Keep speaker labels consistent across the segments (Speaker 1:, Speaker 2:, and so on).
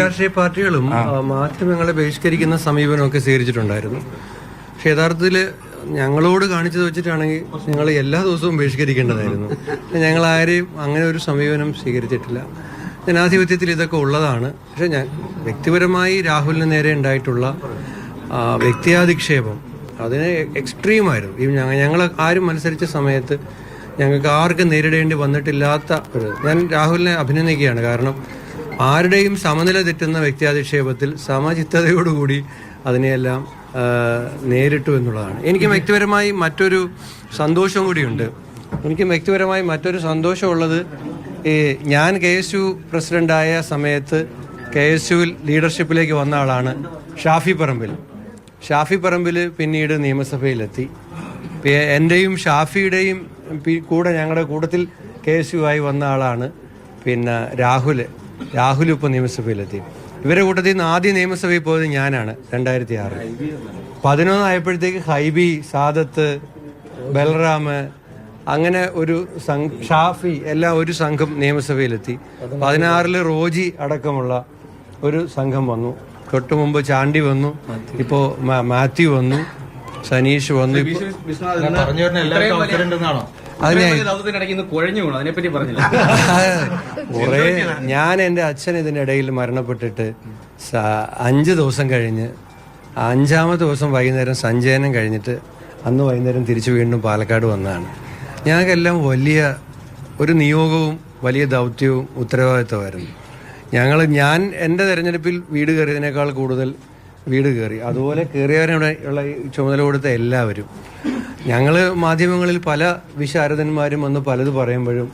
Speaker 1: രാഷ്ട്രീയ പാർട്ടികളും മാധ്യമങ്ങളെ ബഹിഷ്കരിക്കുന്ന സമീപനമൊക്കെ സ്വീകരിച്ചിട്ടുണ്ടായിരുന്നു. പക്ഷെ യഥാർത്ഥത്തിൽ ഞങ്ങളോട് കാണിച്ചത് വെച്ചിട്ടാണെങ്കിൽ ഞങ്ങൾ എല്ലാ ദിവസവും ബഹിഷ്കരിക്കേണ്ടതായിരുന്നു. ഞങ്ങൾ ആരെയും അങ്ങനെ ഒരു സമീപനം സ്വീകരിച്ചിട്ടില്ല. ജനാധിപത്യത്തിൽ ഇതൊക്കെ ഉള്ളതാണ്. പക്ഷെ ഞാൻ വ്യക്തിപരമായി രാഹുലിന് നേരെ ഉണ്ടായിട്ടുള്ള വ്യക്തിയാധിക്ഷേപം അതിന് എക്സ്ട്രീമായിരുന്നു. ഈ ഞങ്ങൾ ആരും മത്സരിച്ച സമയത്ത് ഞങ്ങൾക്ക് ആർക്കും നേരിടേണ്ടി വന്നിട്ടില്ലാത്ത ഞാൻ രാഹുലിനെ അഭിനന്ദിക്കുകയാണ്. കാരണം ആരുടെയും സമനില തെറ്റുന്ന വ്യക്തിയാധിക്ഷേപത്തിൽ സമചിത്തതയോടുകൂടി അതിനെയെല്ലാം നേരിട്ടു എന്നുള്ളതാണ്. എനിക്ക് വ്യക്തിപരമായി മറ്റൊരു സന്തോഷം കൂടിയുണ്ട്. മറ്റൊരു സന്തോഷമുള്ളത് ഞാൻ KSU പ്രസിഡൻ്റായ സമയത്ത് KSUവിൽ ലീഡർഷിപ്പിലേക്ക് വന്ന ആളാണ് ഷാഫി പറമ്പിൽ പിന്നീട് നിയമസഭയിലെത്തി. എൻ്റെയും ഷാഫിയുടെയും കൂടെ ഞങ്ങളുടെ കൂട്ടത്തിൽ KSU ആയി വന്ന ആളാണ് പിന്നെ രാഹുൽ ഇപ്പോൾ നിയമസഭയിലെത്തി. ഇവരുടെ കൂട്ടത്തിൽ നിന്ന് ആദ്യം നിയമസഭയിൽ പോയത് ഞാനാണ് 2006. 11 ആയപ്പോഴത്തേക്ക് ഹൈബി, സാദത്ത്, ബൽറാം, അങ്ങനെ ഒരു ഷാഫി എല്ലാം ഒരു സംഘം നിയമസഭയിലെത്തി. 16 റോജി അടക്കമുള്ള ഒരു സംഘം വന്നു. തൊട്ടു മുമ്പ് ചാണ്ടി വന്നു, ഇപ്പോൾ മാത്യു വന്നു, സനീഷ് വന്നു. ഞാൻ എൻ്റെ അച്ഛൻ ഇതിനിടയിൽ മരണപ്പെട്ടിട്ട് 5 ദിവസം കഴിഞ്ഞ് 5-ാമത്തെ ദിവസം വൈകുന്നേരം സഞ്ചയനം കഴിഞ്ഞിട്ട് അന്ന് വൈകുന്നേരം തിരിച്ചു വീണ്ടും പാലക്കാട് വന്നതാണ്. ഞങ്ങൾക്കെല്ലാം വലിയ ഒരു നിയോഗവും വലിയ ദൗത്യവും ഉത്തരവാദിത്വമായിരുന്നു. ഞാൻ എൻ്റെ തെരഞ്ഞെടുപ്പിൽ വീട് കയറിയതിനേക്കാൾ കൂടുതൽ വീട് കയറി. അതുപോലെ കയറിയവരുടെ ഉള്ള ചുമതല കൊടുത്ത എല്ലാവരും. ഞങ്ങൾ മാധ്യമങ്ങളിൽ പല വിശാരദന്മാരും വന്ന് പലത് പറയുമ്പോഴും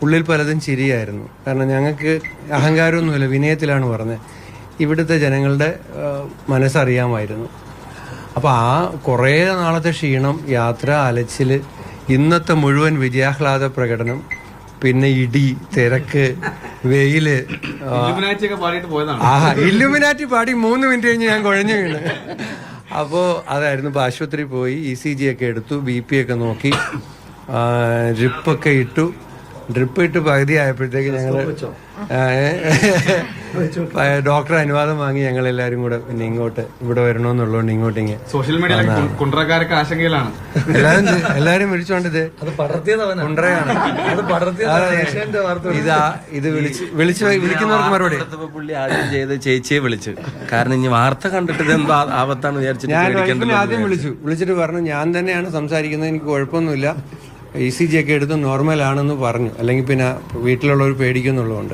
Speaker 1: ഉള്ളിൽ പലതും ചിരിയായിരുന്നു. കാരണം ഞങ്ങൾക്ക് അഹങ്കാരമൊന്നുമില്ല, വിനയത്തിലാണ് പറഞ്ഞത്. ഇവിടുത്തെ ജനങ്ങളുടെ മനസ്സറിയാമായിരുന്നു. അപ്പോൾ ആ കുറേ നാളത്തെ ക്ഷീണം, യാത്ര, അലച്ചിൽ, ഇന്നത്തെ മുഴുവൻ വിജയാഹ്ലാദ പ്രകടനം, പിന്നെ ഇടി, തിരക്ക്, വെയില്, ഇല്ലുമിനാറ്റി പാടി 3 മിനിറ്റ് കഴിഞ്ഞ് ഞാൻ കുഴഞ്ഞു വീണ്. അപ്പോൾ അതായിരുന്നു. ഇപ്പോൾ ആശുപത്രി പോയി ECG ഒക്കെ എടുത്തു, BP ഒക്കെ നോക്കി, ഡ്രിപ്പൊക്കെ ഇട്ടു. ഡ്രിപ്പ് ഇട്ട് പകുതി ആയപ്പോഴത്തേക്ക് ഞങ്ങൾ ഡോക്ടറെ അനുവാദം വാങ്ങി ഞങ്ങളെല്ലാവരും കൂടെ പിന്നെ ഇവിടെ വരണമെന്നുള്ളതുകൊണ്ട് ഇങ്ങോട്ടിങ്ങ്
Speaker 2: സോഷ്യൽ മീഡിയ ആശങ്കയിലാണ്
Speaker 1: എല്ലാരും വിളിച്ചോണ്ട് കുണ്ട്രയാണ് ഇത് വിളിക്കുന്നവർക്ക് മറുപടി.
Speaker 3: പുള്ളി ആദ്യം ചെയ്ത് ചേച്ചിയെ വിളിച്ചു. കാരണം ഇനി വാർത്ത കണ്ടിട്ട് ഇത് എന്താ ആപത്താണ് വിചാരിച്ചിട്ട്
Speaker 1: ആദ്യം വിളിച്ചിട്ട് പറഞ്ഞു ഞാൻ തന്നെയാണ് സംസാരിക്കുന്നത്, എനിക്ക് കുഴപ്പമൊന്നുമില്ല, ECG ഒക്കെ എടുത്ത് നോർമൽ ആണെന്ന് പറഞ്ഞു. അല്ലെങ്കിൽ പിന്നെ വീട്ടിലുള്ളവർ പേടിക്കുന്നുള്ളതുകൊണ്ട്